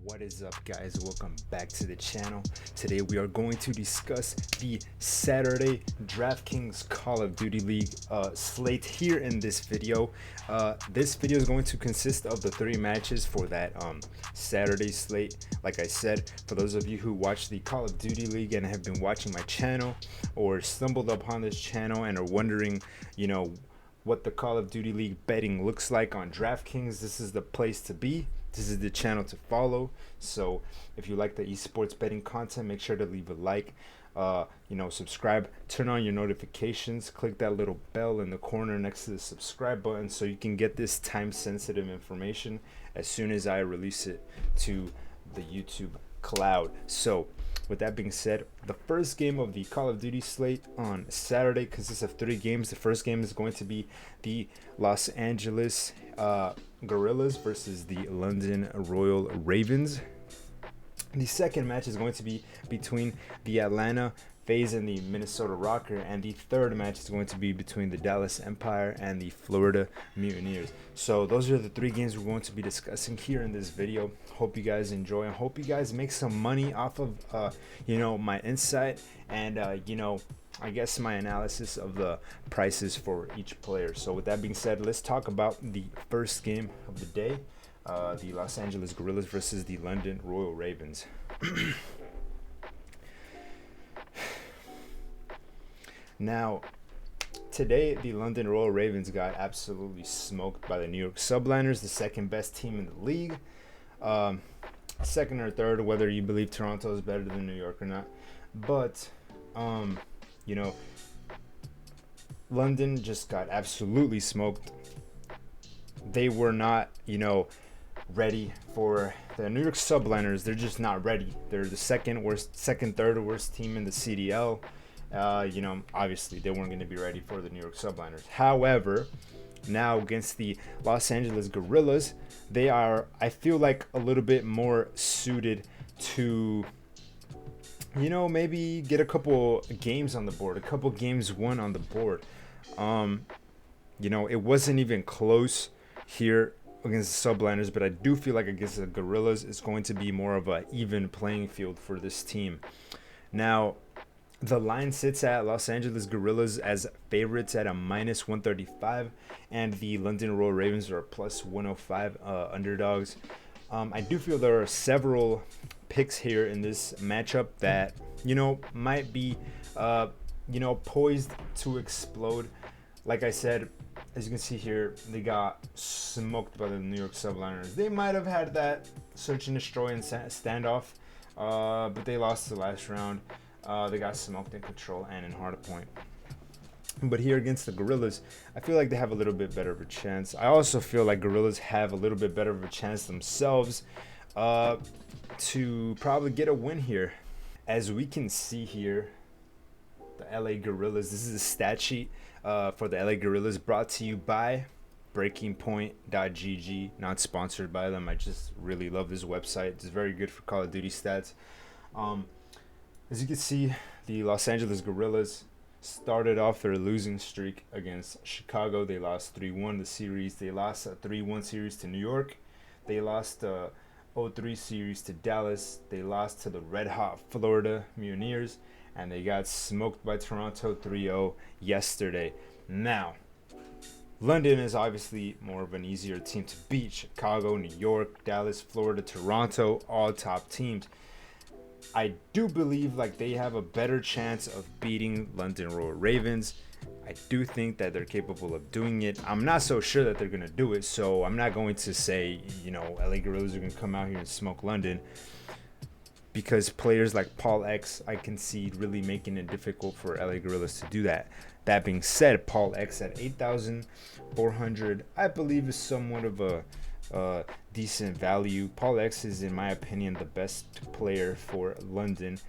What is up, guys? Welcome back to the channel. Today we are going to discuss the Saturday Draftkings Call of Duty League slate here in this video. This video is going to consist of the 3 matches for that Saturday slate. Like I said, for those of you who watch the Call of Duty League and have been watching my channel or stumbled upon this channel and are wondering, what the Call of Duty League betting looks like on Draftkings, this is the place to be. This is the channel to follow. So if you like the esports betting content, make sure to leave a like, subscribe, turn on your notifications, click that little bell in the corner next to the subscribe button so you can get this time sensitive information as soon as I release it to the YouTube cloud. So with that being said, the first game of the Call of Duty slate on Saturday consists of 3 games. The first game is going to be the Los Angeles Guerrillas versus the London Royal Ravens. The second match is going to be between the Atlanta FaZe and the Minnesota Rocker, and the third match is going to be between the Dallas Empire and the Florida Mutineers. So those are the 3 games we're going to be discussing here in this video. Hope you guys enjoy and hope you guys make some money off of my insight and I guess my analysis of the prices for each player. So with that being said, let's talk about the first game of the day, the Los Angeles Guerrillas versus the London Royal Ravens. Now, today the London Royal Ravens got absolutely smoked by the New York Subliners, the second best team in the league. Second or third, whether you believe Toronto is better than New York or not. But, London just got absolutely smoked. They were not, ready for the New York Subliners. They're just not ready. They're the third worst team in the CDL. Obviously they weren't going to be ready for the New York Subliners. However, now against the Los Angeles Guerrillas, they are, I feel like, a little bit more suited to, maybe get a couple games on the board, a couple games won on the board. It wasn't even close here against the Subliners, but I do feel like against the Guerrillas, it's going to be more of an even playing field for this team. Now, the line sits at Los Angeles Guerrillas as favorites at a -135, and the London Royal Ravens are +105 underdogs. I do feel there are several picks here in this matchup that might be poised to explode. Like I said, as you can see here, they got smoked by the New York Subliners. They might have had that search and destroy and standoff, but they lost the last round. They got smoked in control and in hardpoint. But here against the Guerrillas, I feel like they have a little bit better of a chance. I also feel like Guerrillas have a little bit better of a chance themselves to probably get a win here. As we can see here, the LA Guerrillas, this is a stat sheet for the LA Guerrillas brought to you by breakingpoint.gg, not sponsored by them. I just really love this website. It's very good for Call of Duty stats. As you can see, the Los Angeles Guerrillas started off their losing streak against Chicago. They lost 3-1 the series. They lost a 3-1 series to New York. They lost a 0-3 series to Dallas. They lost to the red hot Florida Mutineers, and they got smoked by Toronto 3-0 yesterday. Now, London is obviously more of an easier team to beat. Chicago, New York, Dallas, Florida, Toronto, all top teams. I do believe like they have a better chance of beating London Royal Ravens. I do think that they're capable of doing it. I'm not so sure that they're going to do it, so I'm not going to say, LA Guerrillas are going to come out here and smoke London, because players like Paul X, I can see really making it difficult for LA Guerrillas to do that. That being said, Paul X at 8,400, I believe is somewhat of a decent value. Paul X is, in my opinion, the best player for London,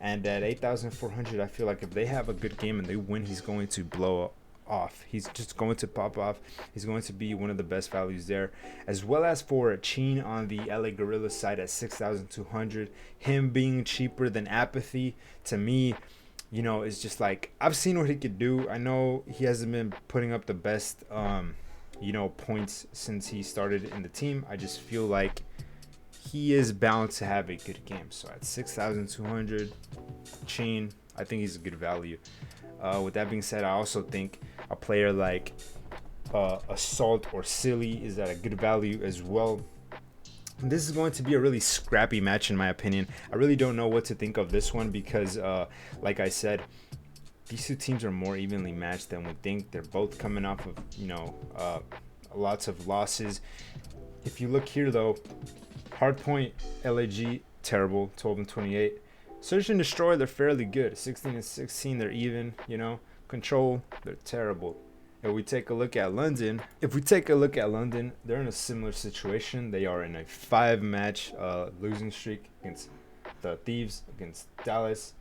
and at 8,400, I feel like if they have a good game and they win, he's going to blow off. He's just going to pop off. He's going to be one of the best values there, as well as for Cheen on the LA Guerrillas side at 6,200. Him being cheaper than Apathy, to me, is just like, I've seen what he could do. I know he hasn't been putting up the best points since he started in the team. I just feel like he is bound to have a good game. So at 6,200 chain, I think he's a good value. With that being said, I also think a player like Assault or Silly is at a good value as well. This is going to be a really scrappy match in my opinion. I really don't know what to think of this one because, like I said, these two teams are more evenly matched than we think. They're both coming off of, lots of losses. If you look here though, Hardpoint, LAG, terrible, 12 and 28. Search and Destroy, they're fairly good. 16 and 16, they're even, Control, they're terrible. If we take a look at London, they're in a similar situation. They are in a 5-match losing streak against the Thieves, against Dallas.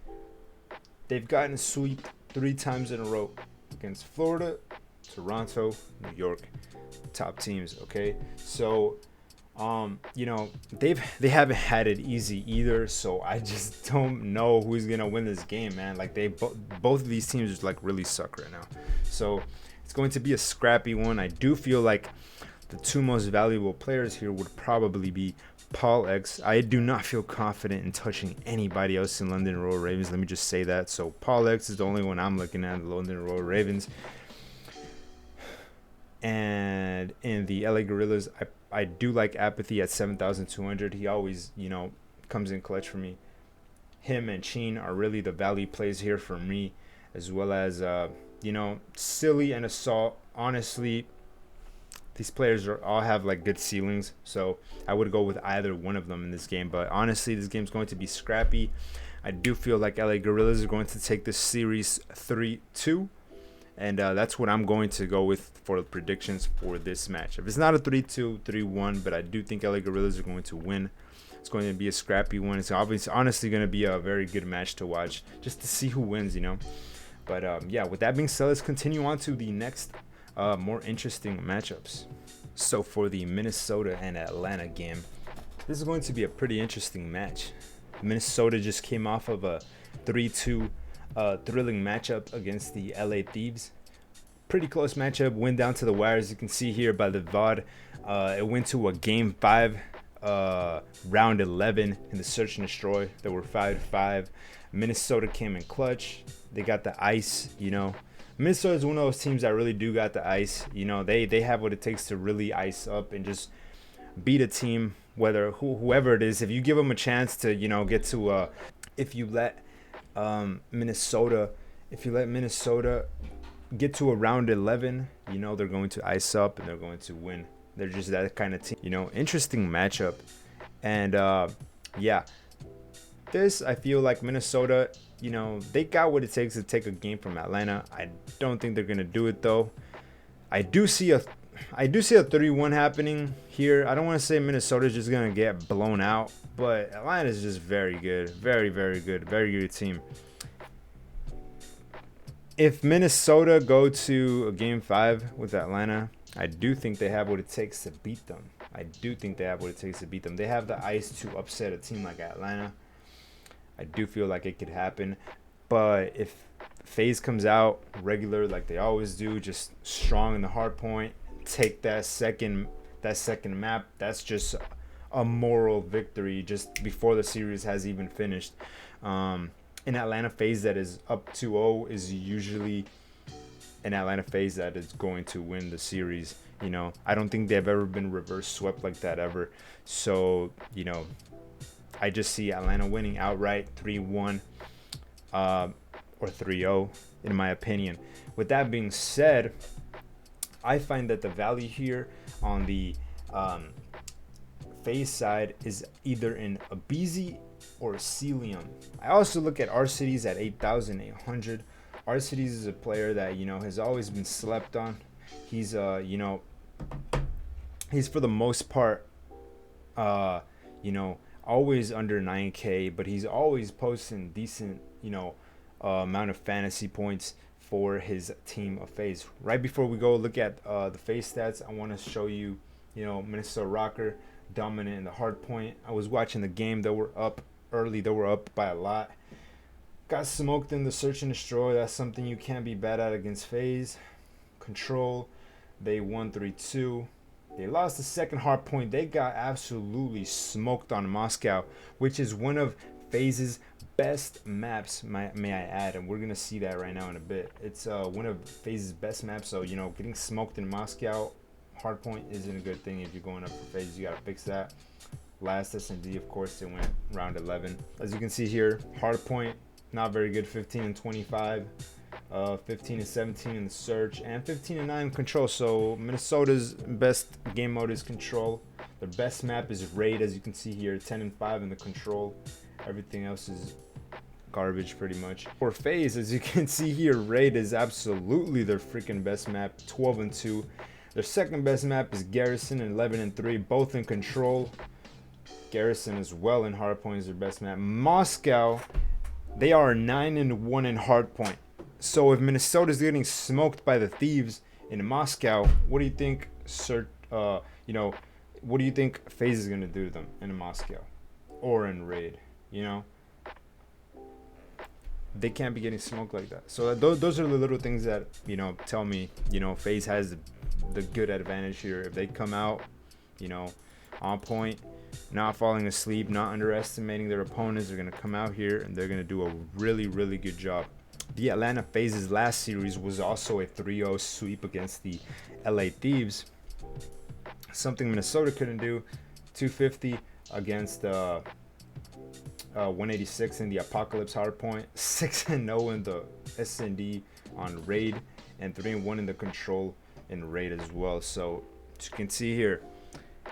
They've gotten swept 3 times in a row against Florida, Toronto, New York, top teams. Okay, so they haven't had it easy either. So I just don't know who's gonna win this game, man. Like both of these teams just like really suck right now. So it's going to be a scrappy one. I do feel like the two most valuable players here would probably be Paul X. I do not feel confident in touching anybody else in London Royal Ravens. Let me just say that. So Paul X is the only one I'm looking at, the London Royal Ravens. And in the LA Gorillas, I do like Apathy at 7,200. He always, comes in clutch for me. Him and Sheen are really the value plays here for me, as well as, Silly and Assault. Honestly, these players all have like good ceilings, so I would go with either one of them in this game. But honestly, this game's going to be scrappy. I do feel like LA Gorillas are going to take this series 3-2, and that's what I'm going to go with for the predictions for this match. If it's not a 3-2, 3-1, but I do think LA Gorillas are going to win. It's going to be a scrappy one. It's honestly going to be a very good match to watch, just to see who wins, But yeah, with that being said, let's continue on to the next more interesting matchups. So for the Minnesota and Atlanta game, this is going to be a pretty interesting match. Minnesota just came off of a 3-2 thrilling matchup against the LA Thieves. Pretty close matchup, went down to the wire, as you can see here by the VOD. It went to a game 5, round 11 in the Search and Destroy. There were 5-5. Minnesota came in clutch. They got the ice, Minnesota is one of those teams that really do got the ice. They have what it takes to really ice up and just beat a team, whoever it is. If you give them a chance to, get to if you let Minnesota get to a round 11, they're going to ice up and they're going to win. They're just that kind of team. Interesting matchup. And yeah, this, I feel like Minnesota, they got what it takes to take a game from Atlanta. I don't think they're gonna do it though. I do see a 3-1 happening here. I don't want to say Minnesota's just gonna get blown out, but Atlanta is just very good, very good, very good team. If Minnesota go to a game 5 with Atlanta, I do think they have what it takes to beat them. They have the ice to upset a team like Atlanta. I do feel like it could happen, but if FaZe comes out regular like they always do, just strong in the hard point, take that second map, that's just a moral victory just before the series has even finished. In Atlanta, FaZe that is up 2-0 is usually an Atlanta FaZe that is going to win the series. I don't think they've ever been reverse swept like that ever. So, I just see Atlanta winning outright 3-1 or 3-0 in my opinion. With that being said, I find that the value here on the FaZe side is either in Abizi or Celium. I also look at Arcides at 8,800. Arcides is a player that has always been slept on. He's he's for the most part always under 9K, but he's always posting decent, amount of fantasy points for his team of FaZe. Right before we go look at the FaZe stats, I want to show you, Minnesota Rocker dominant in the hard point. I was watching the game. They were up early. They were up by a lot. Got smoked in the Search and Destroy. That's something you can't be bad at against FaZe. Control, they won 3-2. They lost the second hard point. They got absolutely smoked on Moscow, which is one of FaZe's best maps, may I add, and we're gonna see that right now in a bit. It's one of FaZe's best maps, so you know, getting smoked in Moscow hardpoint isn't a good thing. If you're going up for FaZe, you gotta fix that. Last S&D, of course, it went round 11. As you can see here, hardpoint not very good, 15 and 25. 15 and 17 in the search, and 15 and 9 in control. So Minnesota's best game mode is control. Their best map is raid, as you can see here, 10 and 5 in the control. Everything else is garbage pretty much. For FaZe, as you can see here, raid is absolutely their freaking best map, 12 and 2. Their second best map is Garrison, 11 and 3, both in control. Garrison as well in hardpoint is their best map. Moscow, they are 9 and 1 in hardpoint. So if Minnesota's getting smoked by the Thieves in Moscow, what do you think, what do you think FaZe is gonna do to them in Moscow or in raid? You know, they can't be getting smoked like that. So those are the little things that, you know, tell me, you know, FaZe has the good advantage here. If they come out, you know, on point, not falling asleep, not underestimating their opponents, they're gonna come out here and they're gonna do a really, really good job. The Atlanta FaZe's last series was also a 3-0 sweep against the LA Thieves. Something Minnesota couldn't do. 250 against 186 in the Apocalypse hardpoint. 6-0 in the S&D on raid, and 3-1 in the control in raid as well. So as you can see here,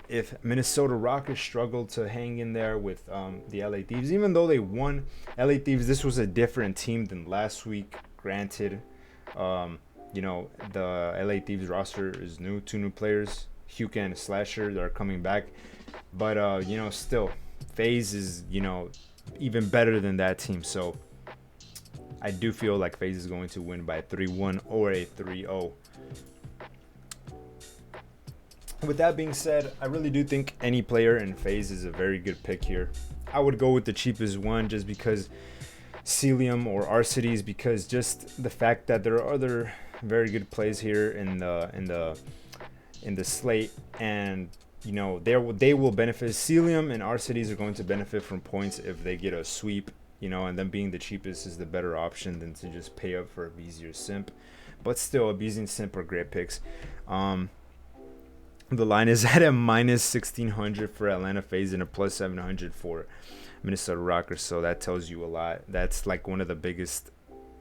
if Minnesota Rockets struggled to hang in there with the LA Thieves, even though they won, LA Thieves, this was a different team than last week. Granted, you know, the LA Thieves roster is new, 2 new players, Huka and Slasher, that are coming back. But, you know, still, FaZe is, you know, even better than that team. So I do feel like FaZe is going to win by 3-1 or a 3-0. With that being said, I really do think any player in FaZe is a very good pick here. I would go with the cheapest one just because Celium or Arcides, because just the fact that there are other very good plays here in the slate, and you know, they will benefit. Celium and Arcides are going to benefit from points if they get a sweep, you know, and them being the cheapest is the better option than to just pay up for a Beezy or Simp. But still, a Beezy and Simp are great picks. The line is at a minus 1600 for Atlanta FaZe and a plus 700 for Minnesota Rockers. So that tells you a lot. That's like one of the biggest,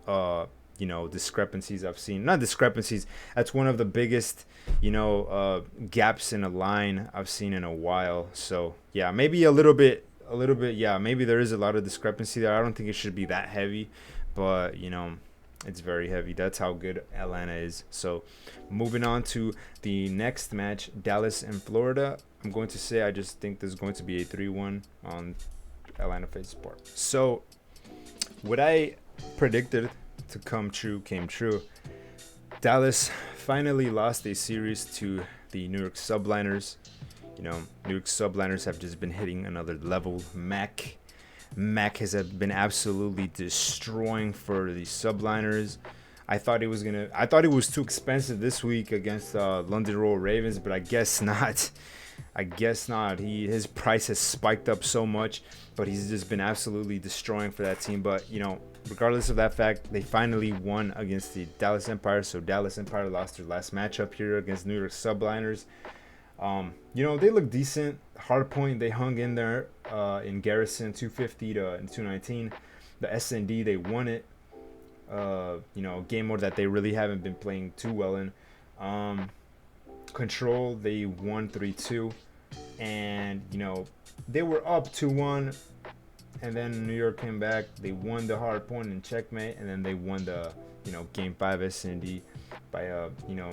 you know, discrepancies I've seen. Not discrepancies. That's one of the biggest, you know, gaps in a line I've seen in a while. So yeah, maybe a little bit. Yeah, maybe there is a lot of discrepancy there. I don't think it should be that heavy, but you know, it's very heavy. That's how good Atlanta is. So moving on to the next match, Dallas and Florida. I'm going to say I just think there's going to be a 3-1 on Atlanta FaZe's part. So what I predicted to come true came true. Dallas finally lost a series to the New York Subliners. You know, New York Subliners have just been hitting another level. Mac has been absolutely destroying for the Subliners. I thought it was too expensive this week against London Royal Ravens, but I guess not. His price has spiked up so much, but he's just been absolutely destroying for that team. But you know, regardless of that fact, they finally won against the Dallas Empire. So Dallas Empire lost their last matchup here against New York Subliners. You know, they look decent. Hardpoint, they hung in there in Garrison, 250 to 219. The S&D, they won it. You know, game mode that they really haven't been playing too well in. Control, they won 3-2. And, you know, they were up 2-1. And then New York came back. They won the hardpoint and checkmate. And then they won the, you know, game 5 S&D by you know,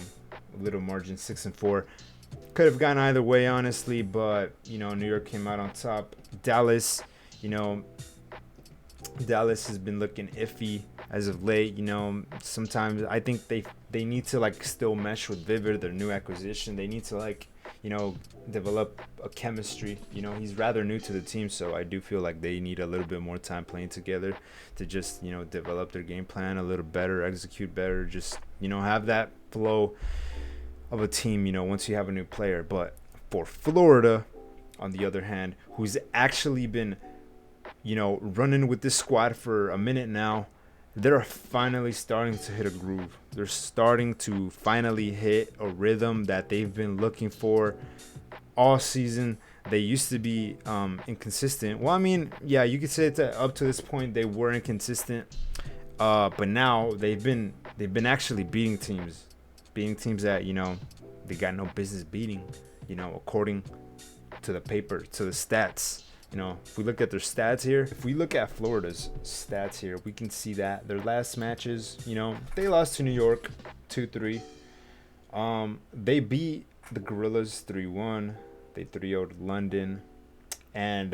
a little margin, 6-4. Could have gone either way, honestly, but you know, New York came out on top. Dallas, you know, Dallas has been looking iffy as of late. You know, sometimes I think they need to like still mesh with Vivid, their new acquisition. They need to like, you know, develop a chemistry. You know, he's rather new to the team, so I do feel like they need a little bit more time playing together to just, you know, develop their game plan a little better, execute better, just, you know, have that flow. of a team, you know, once you have a new player. But for Florida, on the other hand, who's actually been, you know, running with this squad for a minute now, they're finally starting to hit a groove. They're starting to finally hit a rhythm that they've been looking for all season. They used to be inconsistent. Well, I mean, yeah, you could say that up to this point they were inconsistent, but now they've been actually beating teams that, you know, they got no business beating, you know, according to the paper, to the stats. You know, if we look at their stats here, if we look at Florida's stats here, we can see that their last matches, you know, they lost to New York 2-3. They beat the Gorillas 3-1. They 3-0'd London, and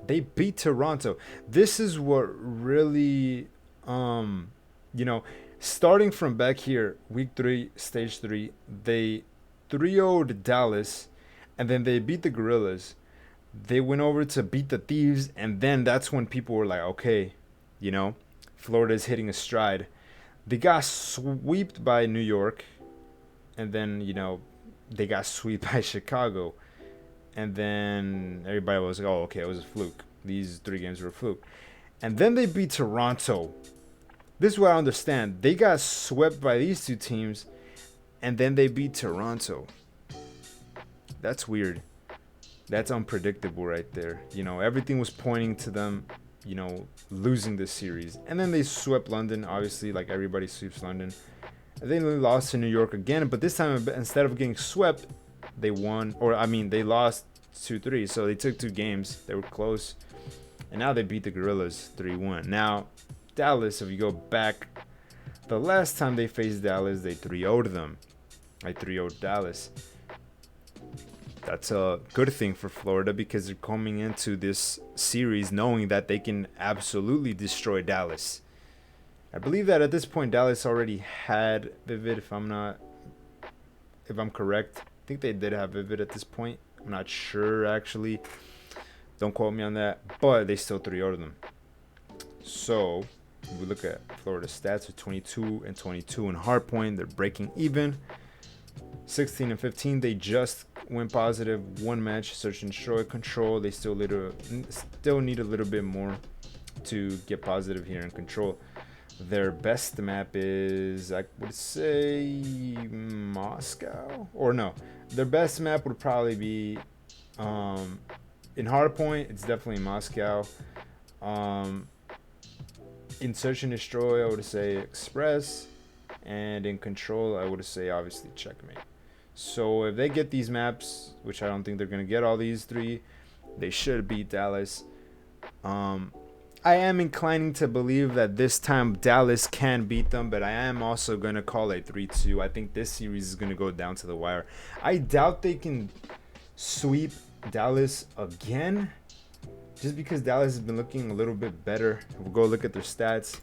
they beat Toronto. This is what really, you know, starting from back here, week 3, stage 3, they 3-0'd Dallas, and then they beat the Gorillas. They went over to beat the Thieves, and then that's when people were like, okay, you know, Florida's hitting a stride. They got swept by New York, and then, you know, they got swept by Chicago. And then everybody was like, oh, okay, it was a fluke. These 3 games were a fluke. And then they beat Toronto. This is what I understand. They got swept by these 2 teams, and then they beat Toronto. That's weird. That's unpredictable right there. You know, everything was pointing to them, you know, losing this series. And then they swept London, obviously, like everybody sweeps London. And then they lost to New York again, but this time, instead of getting swept, they won. Or, I mean, they lost 2-3, so they took 2 games. They were close. And now they beat the Gorillas 3-1. Now, Dallas, if you go back, the last time they faced Dallas, they 3-0'd them. I 3-0'd Dallas. That's a good thing for Florida because they're coming into this series knowing that they can absolutely destroy Dallas. I believe that at this point Dallas already had Vivid, if I'm correct. I think they did have Vivid at this point. I'm not sure actually. Don't quote me on that, but they still 3-0'd them. So if we look at Florida's stats, with 22 and 22 in hardpoint, they're breaking even. 16 and 15, they just went positive 1 match. Search and destroy, control, they still need a little bit more to get positive here in control. Their best map is, I would say, Moscow, or no, their best map would probably be in hardpoint. It's definitely Moscow. In search and destroy, I would say Express, and in control, I would say obviously Checkmate. So if they get these maps, which I don't think they're going to get all these 3, they should beat Dallas. I am inclining to believe that this time Dallas can beat them, but I am also going to call a 3-2. I think this series is going to go down to the wire. I doubt they can sweep Dallas again, just because Dallas has been looking a little bit better. We'll go look at their stats.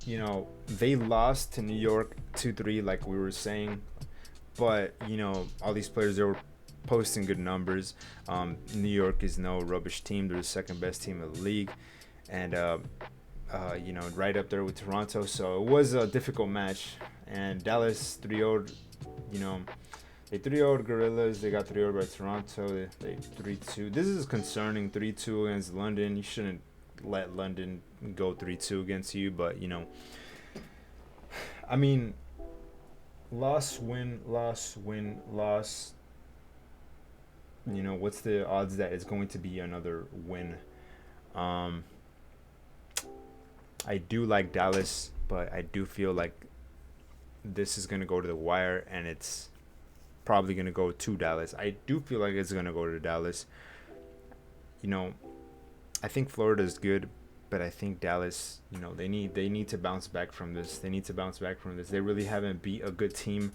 You know, they lost to New York 2-3, like we were saying. But, you know, all these players, they were posting good numbers. New York is no rubbish team. They're the 2nd best team in the league. And, you know, right up there with Toronto. So it was a difficult match. And Dallas 3-0'd, you know, they 3-0'd Gorillas. They got 3-0'd by Toronto. They 3-2. This is concerning, 3-2 against London. You shouldn't let London go 3-2 against you. But, you know, I mean, loss, win, loss, win, loss. You know, what's the odds that it's going to be another win? I do like Dallas, but I do feel like this is going to go to the wire, and it's probably going to go to Dallas. I do feel like it's going to go to Dallas. You know, I think Florida is good, but I think Dallas, you know, they need to bounce back from this. They really haven't beat a good team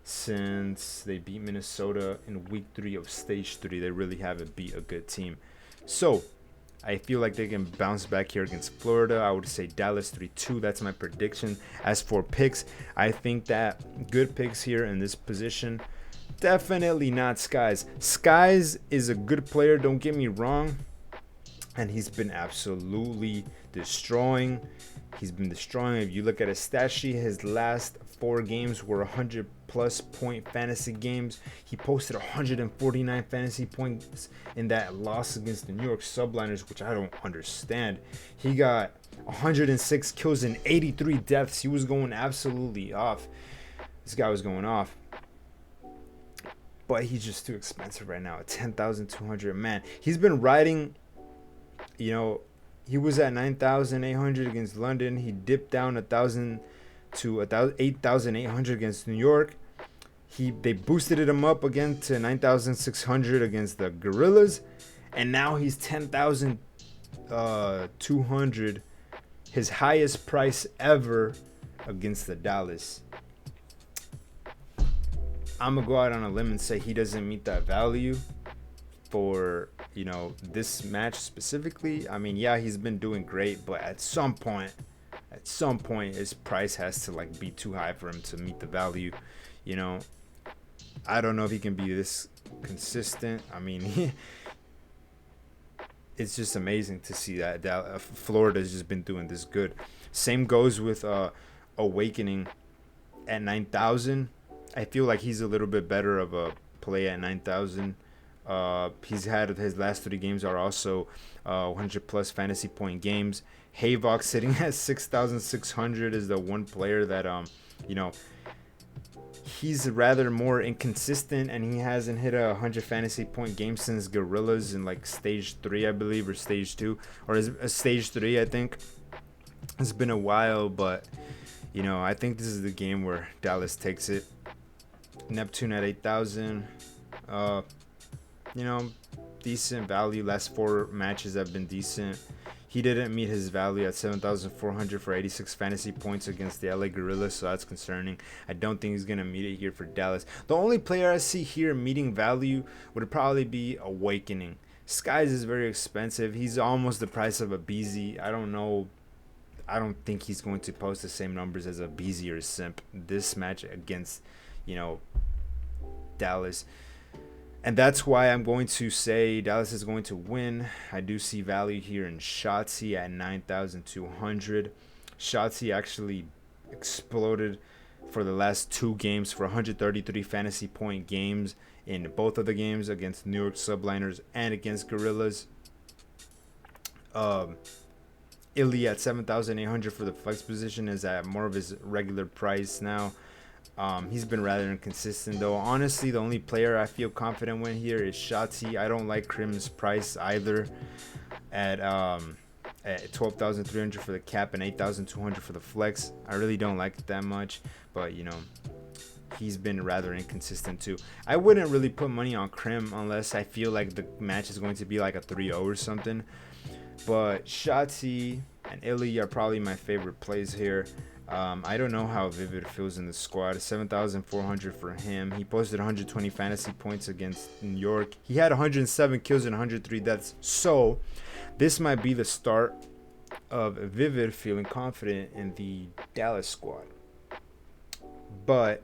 since they beat Minnesota in week 3 of stage 3. They really haven't beat a good team. So I feel like they can bounce back here against Florida. I would say Dallas 3-2. That's my prediction. As for picks, I think that good picks here in this position. Definitely not Skies. Skies is a good player, don't get me wrong. And he's been absolutely destroying. If you look at his stat sheet, his last 4 games were 100 plus point fantasy games. He posted 149 fantasy points in that loss against the New York Subliners, which I don't understand. He got 106 kills and 83 deaths. He was going absolutely off. This guy was going off. But he's just too expensive right now at 10,200. Man, he's been riding, you know, he was at 9,800 against London. He dipped down 1,000 to 8,800 against New York. They boosted him up again to 9,600 against the Gorillas, and now he's 10,200, his highest price ever against the Dallas. I'm gonna go out on a limb and say he doesn't meet that value for, you know, this match specifically. I mean, yeah, he's been doing great, but at some point his price has to like be too high for him to meet the value. You know, I don't know if he can be this consistent. I mean, it's just amazing to see that Florida's just been doing this good. Same goes with Awakening at 9,000. I feel like he's a little bit better of a play at 9,000. He's had his last 3 games are also 100 plus fantasy point games. Havok sitting at 6,600 is the one player that you know, he's rather more inconsistent, and he hasn't hit a 100 fantasy point game since Gorillas in like stage 3, I believe, or stage 2, or is stage 3, I think. It's been a while, but you know, I think this is the game where Dallas takes it. Neptune at 8,000. You know, decent value. Last 4 matches have been decent. He didn't meet his value at 7,400 for 86 fantasy points against the LA Gorillas, so that's concerning. I don't think he's going to meet it here for Dallas. The only player I see here meeting value would probably be Awakening. Skies is very expensive. He's almost the price of a BZ. I don't know. I don't think he's going to post the same numbers as a BZ or a Simp this match against, you know, Dallas. And that's why I'm going to say Dallas is going to win. I do see value here in Shotzi at 9,200. Shotzi actually exploded for the last 2 games for 133 fantasy point games in both of the games against New York Subliners and against Gorillas. Illy at 7,800 for the flex position is at more of his regular price now. He's been rather inconsistent though. Honestly, the only player I feel confident with here is Shotzi. I don't like Krim's price either at 12,300 for the cap and 8,200 for the flex. I really don't like it that much, but you know, he's been rather inconsistent too. I wouldn't really put money on Krim unless I feel like the match is going to be like a 3-0 or something. But Shotzi and Illy are probably my favorite plays here. I don't know how Vivid feels in the squad. 7,400 for him. He posted 120 fantasy points against New York. He had 107 kills and 103 deaths. So this might be the start of Vivid feeling confident in the Dallas squad. But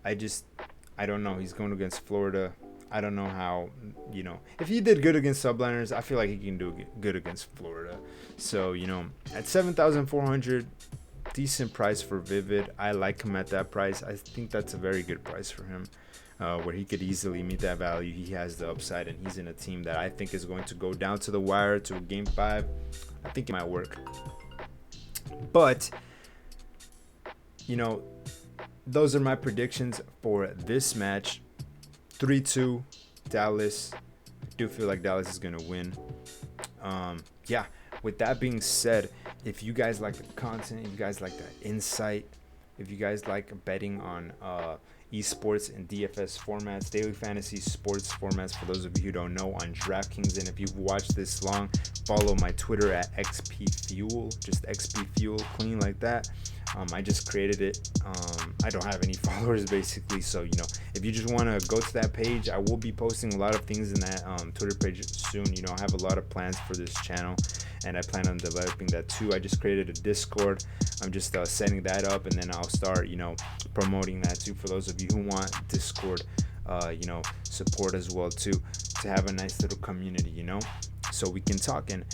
I don't know. He's going against Florida. I don't know how, you know, if he did good against Subliners, I feel like he can do good against Florida. So, you know, at 7,400, decent price for Vivid. I like him at that price. I think that's a very good price for him, where he could easily meet that value. He has the upside, and he's in a team that I think is going to go down to the wire to a game 5. I think it might work. But, you know, those are my predictions for this match. 3-2 Dallas. I do feel like Dallas is going to win. Yeah, with that being said, if you guys like the content, if you guys like the insight, if you guys like betting on esports and DFS formats, daily fantasy sports formats, for those of you who don't know, on Draftkings, and if you've watched this long, follow my Twitter at XPFuel, just XPFuel, clean like that. I just created it. I don't have any followers basically, so you know, if you just want to go to that page, I will be posting a lot of things in that Twitter page soon. You know, I have a lot of plans for this channel, and I plan on developing that too. I just created a Discord. I'm just setting that up, and then I'll start, you know, promoting that too for those of you who want Discord, you know, support as well too, to have a nice little community, you know, so we can talk. And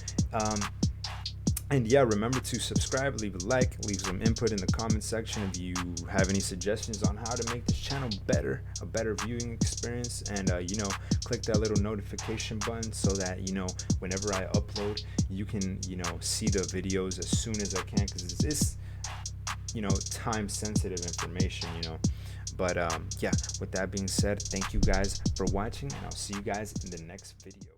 And yeah, remember to subscribe, leave a like, leave some input in the comment section if you have any suggestions on how to make this channel better, a better viewing experience. And click that little notification button so that whenever I upload, you can see the videos as soon as I can, because it's time sensitive information. But yeah, with that being said, thank you guys for watching, and I'll see you guys in the next video.